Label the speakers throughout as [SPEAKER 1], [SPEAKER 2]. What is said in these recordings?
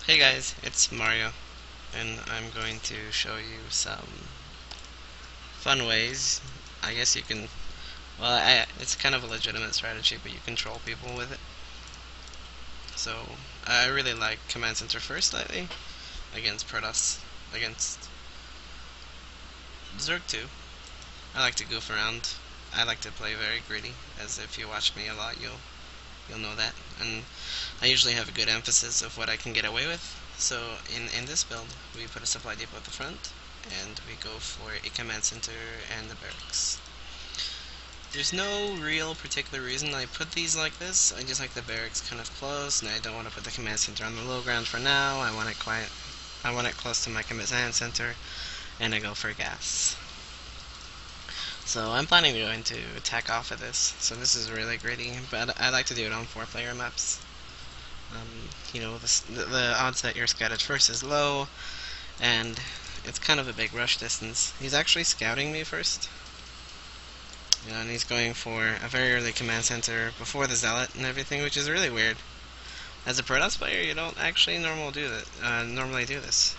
[SPEAKER 1] Hey guys, it's Mario, and I'm going to show you some fun ways. I guess you can, it's kind of a legitimate strategy, but you control people with it. So, I really like Command Center first lately, against Protoss, against Zerg 2. I like to goof around. I like to play very greedy, as if you watch me a lot, you'll know that. And I usually have a good emphasis of what I can get away with. So in this build, we put a supply depot at the front, and we go for a command center and the barracks. There's no real particular reason I put these like this. I just like the barracks kind of close, and I don't want to put the command center on the low ground for now. I want it quiet. I want it close to my command center, and I go for gas. So I'm planning to go into attack off of this. So this is really greedy, but I like to do it on 4-player maps. The odds that you're scouted first is low, and it's kind of a big rush distance. He's actually scouting me first, and he's going for a very early command center before the zealot and everything, which is really weird. As a Protoss player, you don't actually normally do this.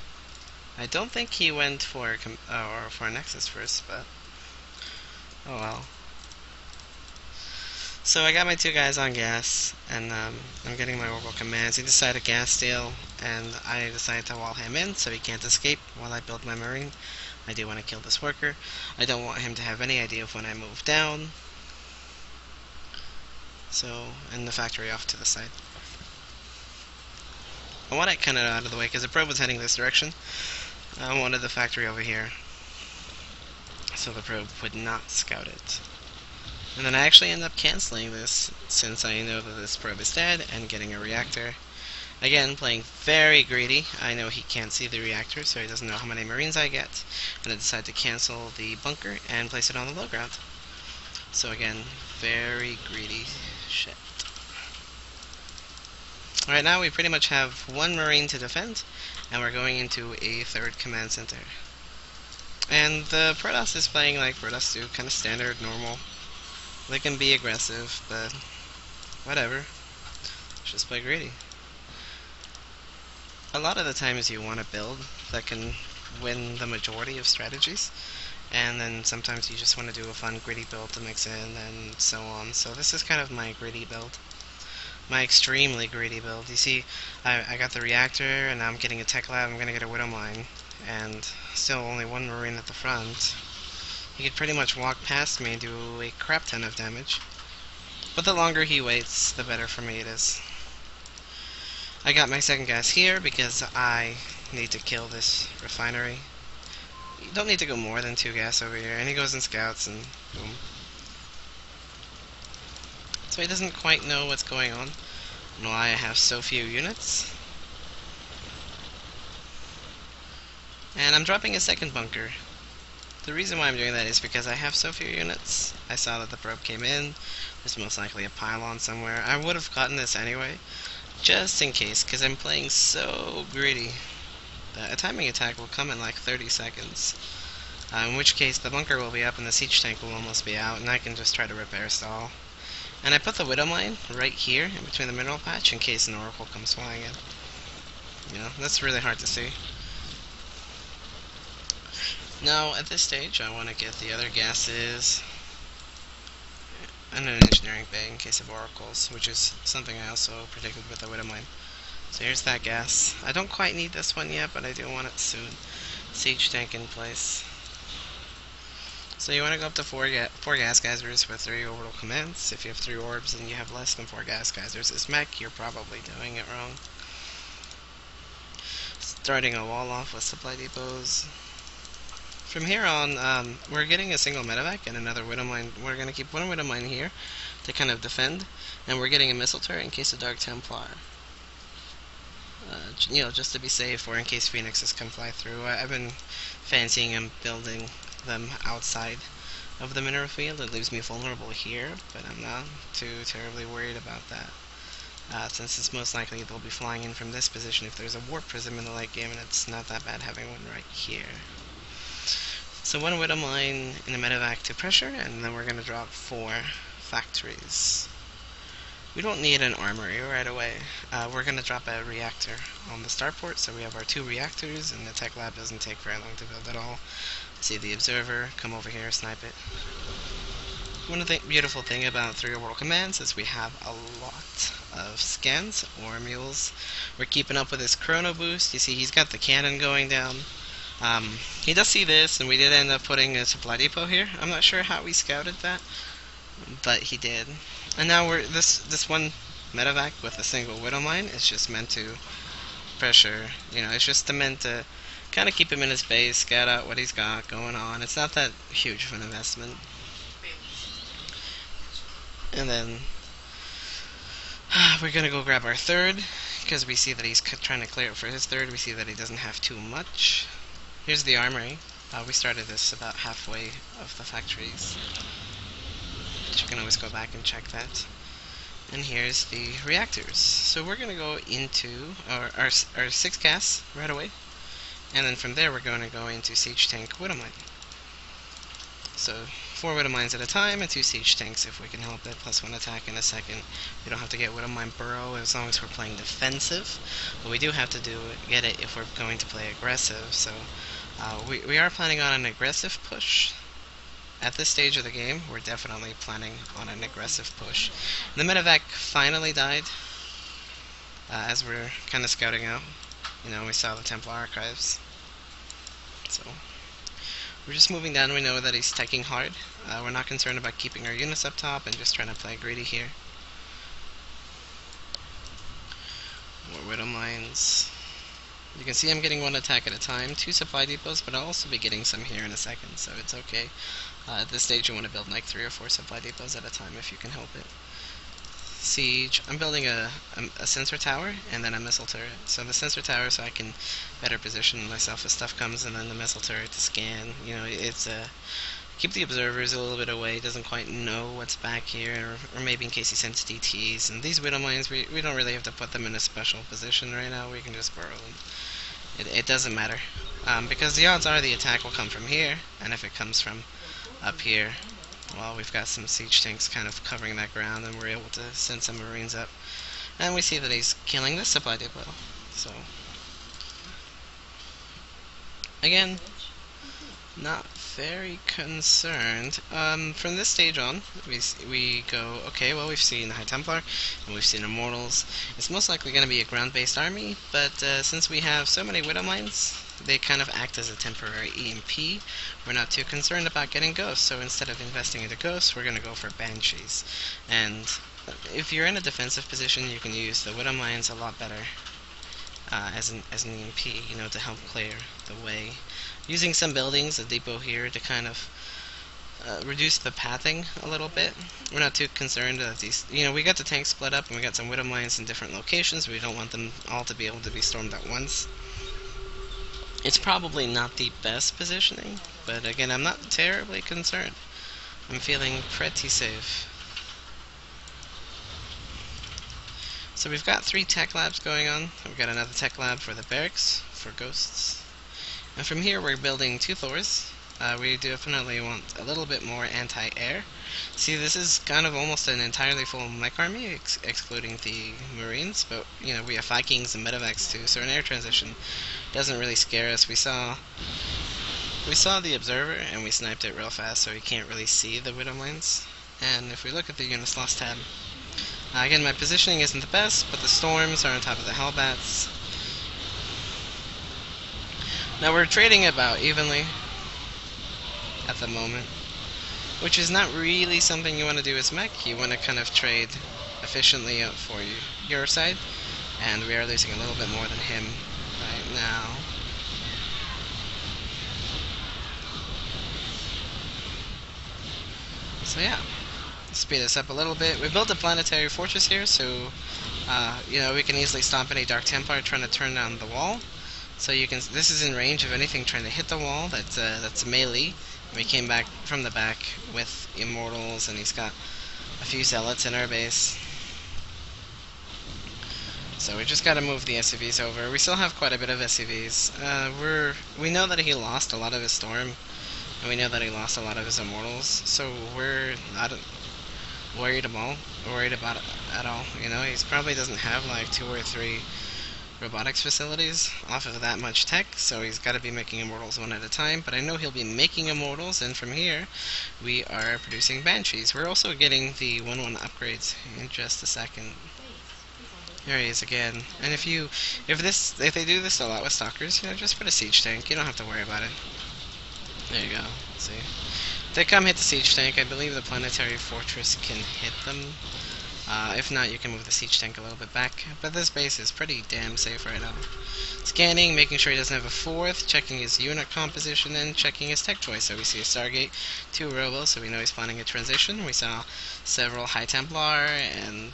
[SPEAKER 1] I don't think he went for a Nexus first, but oh well. So I got my two guys on gas, and I'm getting my orbital commands. He decided gas steal, and I decided to wall him in so he can't escape while I build my marine. I do want to kill this worker. I don't want him to have any idea of when I move down. So, and the factory off to the side. I want it kind of out of the way because the probe was heading this direction. I wanted the factory over here, so the probe would not scout it. And then I actually end up canceling this, since I know that this probe is dead, and getting a reactor. Again, playing very greedy. I know he can't see the reactor, so he doesn't know how many marines I get. And I decide to cancel the bunker and place it on the low ground. So again, very greedy shit. Right now we pretty much have one marine to defend, and we're going into a third command center. And the Protoss is playing like Protoss do, kind of standard, normal. They can be aggressive, but whatever. Just play greedy. A lot of the times you want a build that can win the majority of strategies, and then sometimes you just want to do a fun greedy build to mix in, and so on. So this is kind of my greedy build. My extremely greedy build. You see, I got the reactor, and now I'm getting a tech lab, I'm going to get a widow mine, and still only one marine at the front. He could pretty much walk past me and do a crap ton of damage. But the longer he waits, the better for me it is. I got my second gas here because I need to kill this refinery. You don't need to go more than 2 gas over here. And he goes and scouts and boom. So he doesn't quite know what's going on and why I have so few units. And I'm dropping a second bunker. The reason why I'm doing that is because I have so few units. I saw that the probe came in. There's most likely a pylon somewhere. I would have gotten this anyway, just in case, because I'm playing so greedy that a timing attack will come in like 30 seconds. In which case the bunker will be up and the siege tank will almost be out, and I can just try to repair stall. And I put the widow mine right here in between the mineral patch in case an oracle comes flying in. That's really hard to see. Now, at this stage, I want to get the other gases and an engineering bay in case of oracles, which is something I also predicted with the widow mine. So here's that gas. I don't quite need this one yet, but I do want it soon. Siege tank in place. So you want to go up to 4 gas geysers with 3 orbital commands. If you have 3 orbs and you have less than 4 gas geysers as mech, you're probably doing it wrong. Starting a wall off with supply depots. From here on, we're getting a single medevac and another widow mine. We're going to keep one widow mine here to kind of defend, and we're getting a missile turret in case of Dark Templar. Just to be safe, or in case Phoenixes come fly through. I've been fancying and building them outside of the mineral field. It leaves me vulnerable here, but I'm not too terribly worried about that. Since it's most likely they'll be flying in from this position if there's a warp prism in the late game, and it's not that bad having one right here. So one widow mine in a medevac to pressure, and then we're going to drop 4 factories. We don't need an armory right away. We're going to drop a reactor on the starport, so we have our 2 reactors, and the tech lab doesn't take very long to build at all. See the observer, come over here, snipe it. One of the beautiful thing about 3 World Commands is we have a lot of scans or mules. We're keeping up with his chrono boost. You see he's got the cannon going down. He does see this, and we did end up putting a supply depot here. I'm not sure how we scouted that, but he did. And now we're this one medevac with a single widow mine is just meant to pressure. It's just meant to kind of keep him in his base, scout out what he's got going on. It's not that huge of an investment. And then we're gonna go grab our 3rd because we see that he's trying to clear it for his 3rd. We see that he doesn't have too much. Here's the armory. We started this about halfway of the factories. But you can always go back and check that. And here's the reactors. So we're going to go into our 6 gas right away. And then from there we're going to go into siege tank widow mine. So 4 widow mines at a time and 2 siege tanks if we can help it, plus 1 attack in a second. We don't have to get widow mine burrow as long as we're playing defensive. But we do have to get it if we're going to play aggressive. So we are planning on an aggressive push. At this stage of the game, we're definitely planning on an aggressive push. The medevac finally died as we're kind of scouting out. We saw the Templar archives. So we're just moving down. We know that he's taking hard. We're not concerned about keeping our units up top and just trying to play greedy here. More widow mines. You can see I'm getting 1 attack at a time, 2 supply depots, but I'll also be getting some here in a second, so it's okay. At this stage you want to build like 3 or 4 supply depots at a time if you can help it. Siege. I'm building a sensor tower and then a missile turret. So the sensor tower so I can better position myself as stuff comes, and then the missile turret to scan. It's keep the observers a little bit away, doesn't quite know what's back here, or maybe in case he sends DTs. And these widow mines, we don't really have to put them in a special position right now, we can just burrow them. It doesn't matter, because the odds are the attack will come from here, and if it comes from up here, well, we've got some siege tanks kind of covering that ground, and we're able to send some marines up. And we see that he's killing this supply depot. So, again, not very concerned. From this stage on, we go, okay, well, we've seen High Templar, and we've seen Immortals. It's most likely going to be a ground-based army, but since we have so many widow mines, they kind of act as a temporary EMP. We're not too concerned about getting ghosts, so instead of investing into ghosts, we're going to go for banshees. And if you're in a defensive position, you can use the widow mines a lot better as an EMP, to help clear the way. Using some buildings, a depot here, to kind of reduce the pathing a little bit. We're not too concerned that these, we got the tanks split up and we got some widow mines in different locations. We don't want them all to be able to be stormed at once. It's probably not the best positioning, but again, I'm not terribly concerned. I'm feeling pretty safe. So we've got 3 tech labs going on. We've got another tech lab for the barracks, for ghosts. And from here we're building 2 Thors. We definitely want a little bit more anti-air. See, this is kind of almost an entirely full mech army, excluding the Marines, but we have Vikings and medevacs too, so an air transition doesn't really scare us. We saw the observer and we sniped it real fast, so we can't really see the widow mines. And if we look at the units lost tab, again, my positioning isn't the best, but the storms are on top of the hellbats. Now we're trading about evenly at the moment, which is not really something you want to do as mech. You want to kind of trade efficiently for your side, and we are losing a little bit more than him right now. So yeah, speed this up a little bit. We built a planetary fortress here, so we can easily stop any Dark Templar trying to turn down the wall. So you can. This is in range of anything trying to hit the wall. That's melee. We came back from the back with Immortals, and he's got a few Zealots in our base. So we just got to move the SCVs over. We still have quite a bit of SCVs. We know that he lost a lot of his Storm, and we know that he lost a lot of his Immortals. So we're not worried about it at all. You know, he probably doesn't have like 2 or 3 robotics facilities off of that much tech, so he's got to be making immortals one at a time. But I know he'll be making immortals, and from here we are producing banshees. We're also getting the 1/1 upgrades in just a second. There he is again. And if they do this a lot with stalkers, you know, just put a siege tank. You don't have to worry about it. There you go. See, if they come hit the siege tank, I believe the planetary fortress can hit them. If not, you can move the siege tank a little bit back. But this base is pretty damn safe right now. Scanning, making sure he doesn't have a fourth, checking his unit composition, and checking his tech choice. So we see a Stargate, 2 Robos, so we know he's planning a transition. We saw several High Templar and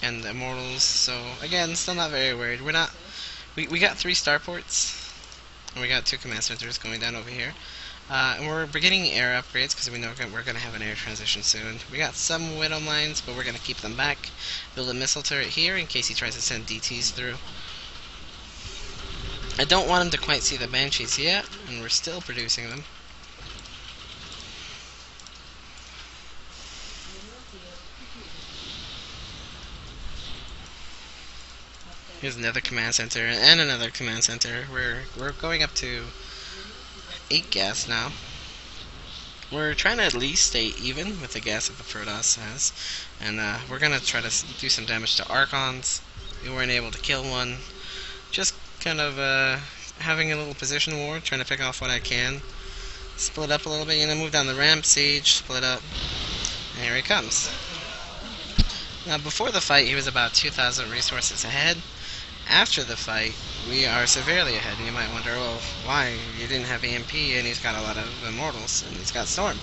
[SPEAKER 1] Immortals. So again, still not very worried. We got 3 starports, and we got 2 command centers going down over here. And we're getting air upgrades because we know we're going to have an air transition soon. We got some Widow Mines, but we're going to keep them back. Build a missile turret here in case he tries to send DTs through. I don't want him to quite see the Banshees yet, and we're still producing them. Here's another command center and another command center. We're going up to 8 gas now. We're trying to at least stay even with the gas that the Protoss has, and we're gonna try to do some damage to Archons. We weren't able to kill one. Just kind of having a little position war, trying to pick off what I can. Split up a little bit, you know, move down the ramp, siege, split up. And here he comes. Now, before the fight, he was about 2,000 resources ahead. After the fight, we are severely ahead, and you might wonder, well, why? You didn't have EMP, and he's got a lot of Immortals, and he's got Storm.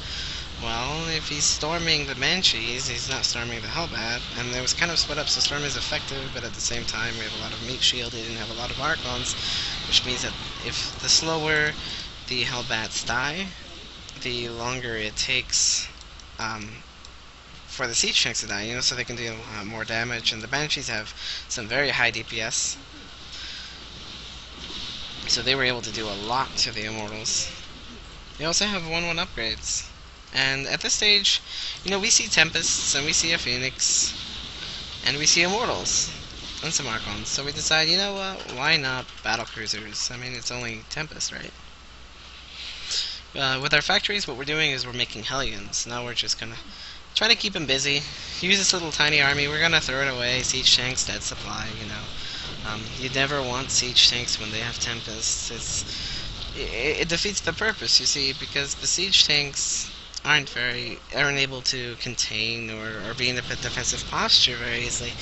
[SPEAKER 1] Well, if he's storming the Banshees, he's not storming the Hellbat, and it was kind of split up, so Storm is effective, but at the same time, we have a lot of Meat Shield, he didn't have a lot of Archons, which means that if the slower the Hellbats die, the longer it takes for the siege tanks to die, you know, so they can do more damage. And the Banshees have some very high DPS, so they were able to do a lot to the Immortals. They also have 1/1 upgrades, and at this stage, you know, we see Tempests and we see a Phoenix and we see Immortals and some Archons. So we decide, you know what? Why not battle cruisers? I mean, it's only Tempest, right? With our factories, what we're doing is we're making Hellions. Now we're just gonna try to keep him busy. Use this little tiny army. We're gonna throw it away. Siege tanks, dead supply. You know, you never want siege tanks when they have Tempests. It defeats the purpose, you see, because the siege tanks aren't able to contain or be in a defensive posture very easily.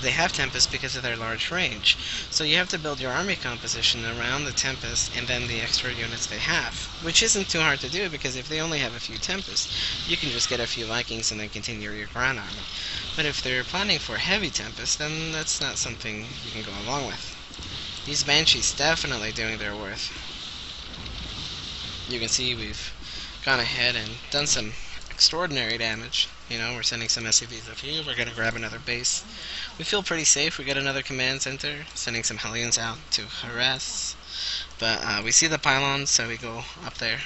[SPEAKER 1] They have Tempest because of their large range. So you have to build your army composition around the Tempest and then the extra units they have, which isn't too hard to do because if they only have a few Tempests, you can just get a few Vikings and then continue your ground army. But if they're planning for heavy Tempest, then that's not something you can go along with. These Banshees definitely doing their worth. You can see we've gone ahead and done some extraordinary damage. You know, we're sending some SCVs up here. We're going to grab another base. We feel pretty safe. We got another command center, sending some Hellions out to harass. But we see the pylons, so we go up there.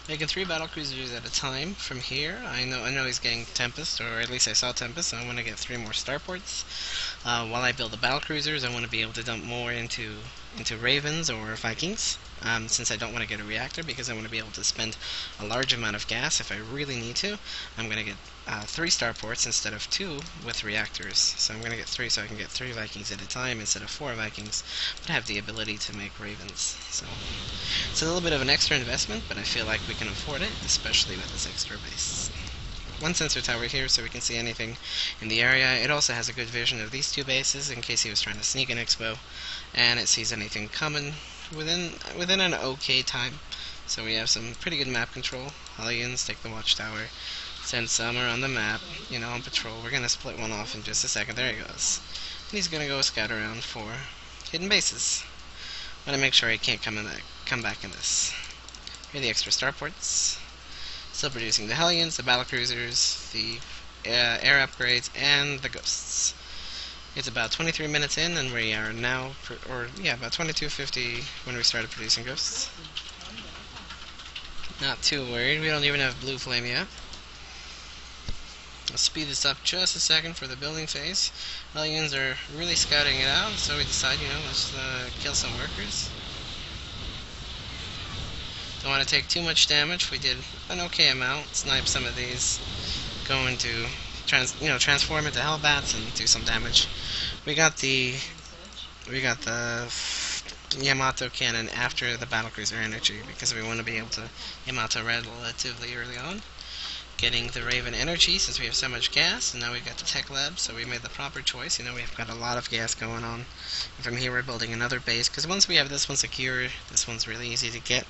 [SPEAKER 1] Making 3 battle cruisers at a time from here. I know he's getting Tempest, or at least I saw Tempest, so I want to get 3 more starports. While I build the battle cruisers, I want to be able to dump more into Ravens or Vikings, since I don't want to get a reactor, because I want to be able to spend a large amount of gas if I really need to. I'm going to get 3 starports instead of 2 with reactors. So I'm going to get 3 so I can get 3 Vikings at a time instead of 4 Vikings, but have the ability to make Ravens. So it's a little bit of an extra investment, but I feel like we can afford it, especially with this extra base. 1 sensor tower here so we can see anything in the area. It also has a good vision of these 2 bases in case he was trying to sneak an expo, and it sees anything coming within an okay time. So we have some pretty good map control. Hellions, take the watchtower, send some around the map, you know, on patrol. We're gonna split one off in just a second. There he goes. And he's gonna go scout around for hidden bases. Want to make sure he can't come back in this. Here are the extra starports. Still producing the Hellions, the battlecruisers, the air upgrades, and the ghosts. It's about 23 minutes in, and we are now, about 22:50 when we started producing ghosts. Not too worried. We don't even have blue flame yet. I'll speed this up just a second for the building phase. Aliens are really scouting it out, so we decide, let's kill some workers. Don't want to take too much damage. We did an okay amount. Snipe some of these. Going to transform into Hellbats and do some damage. We got the Yamato cannon after the battlecruiser energy because we want to be able to Yamato relatively early on. Getting the Raven energy since we have so much gas, and now we've got the tech lab, so we made the proper choice. We've got a lot of gas going on. And from here we're building another base, because once we have this one secured, this one's really easy to get.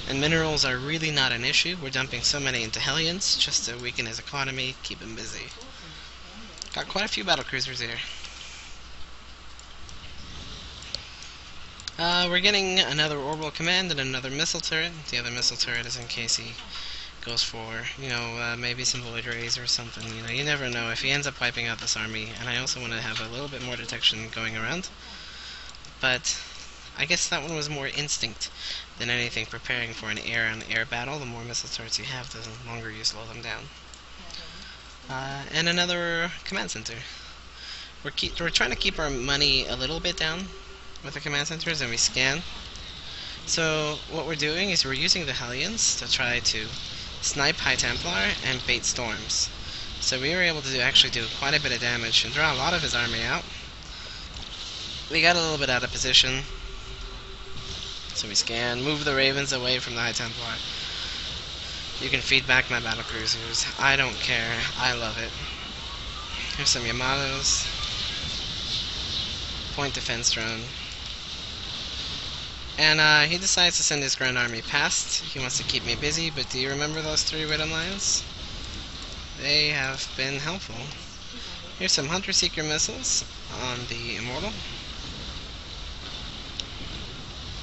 [SPEAKER 1] And minerals are really not an issue. We're dumping so many into Hellions, just to weaken his economy, keep him busy. Got quite a few battlecruisers here. We're getting another orbital command and another missile turret. The other missile turret is in case he goes for, maybe some void rays or something. You never know if he ends up wiping out this army. And I also want to have a little bit more detection going around. But I guess that one was more instinct than anything, preparing for an air-on-air battle. The more missile turrets you have, the longer you slow them down. And another command center. We're trying to keep our money a little bit down with the command centers, and we scan. So what we're doing is we're using the Hellions to try to snipe High Templar and bait storms. So we were able to actually do quite a bit of damage and draw a lot of his army out. We got a little bit out of position, so we scan, move the Ravens away from the High Templar. You can feed back my battlecruisers. I don't care. I love it. Here's some Yamatos. Point defense drone. And he decides to send his Grand Army past. He wants to keep me busy, but do you remember those 3 Ridden Lions? They have been helpful. Here's some Hunter-Seeker missiles on the Immortal.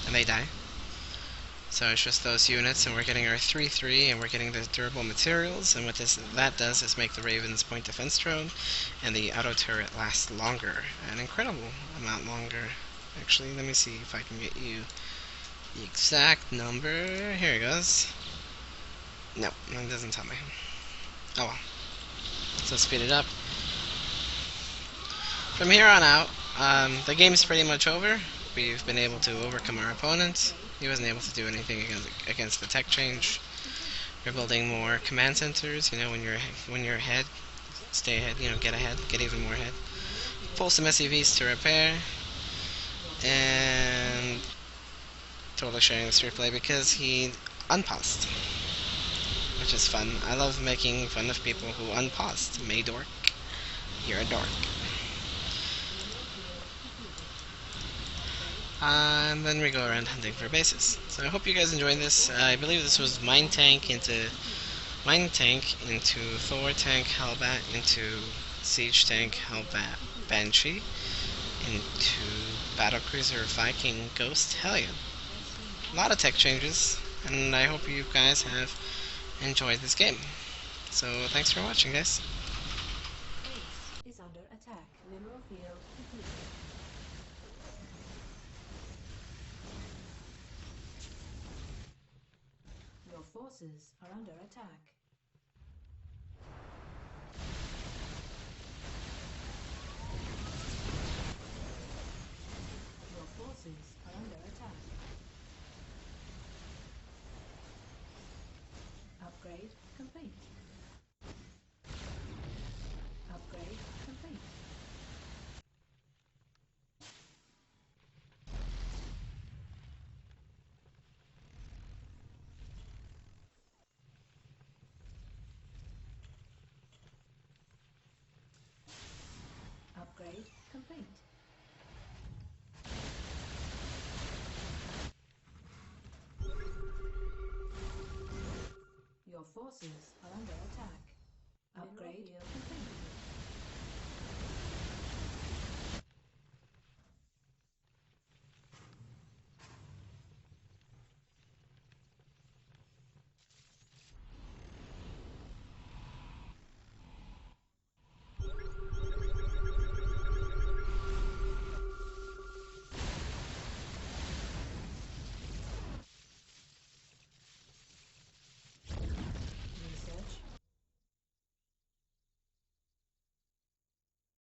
[SPEAKER 1] And they die. So it's just those units, and we're getting our 3-3, and we're getting the durable materials, and what that does is make the Ravens point defense drone, and the auto turret last longer, an incredible amount longer. Actually, let me see if I can get you the exact number. Here it goes. No, it doesn't tell me. Oh well. So speed it up. From here on out, the game's pretty much over. We've been able to overcome our opponent. He wasn't able to do anything against the tech change. We're building more command centers. When you're ahead, stay ahead. Get ahead, get even more ahead. Pull some SCVs to repair. And totally sharing this replay because he unpaused, which is fun. I love making fun of people who unpaused. MaydorK, you're a dork. And then we go around hunting for bases. So I hope you guys enjoyed this. I believe this was Mine Tank into Thor Tank Hellbat into Siege Tank Hellbat Banshee into Battlecruiser Viking Ghost Hellion. A lot of tech changes, and I hope you guys have enjoyed this game. So thanks for watching, guys.
[SPEAKER 2] Base is under attack. Mineral field depleted. Your forces are under attack. Your forces are under attack. Upgrade complete. Upgrade complete. Upgrade complete. Your forces are under attack. Upgrade complete.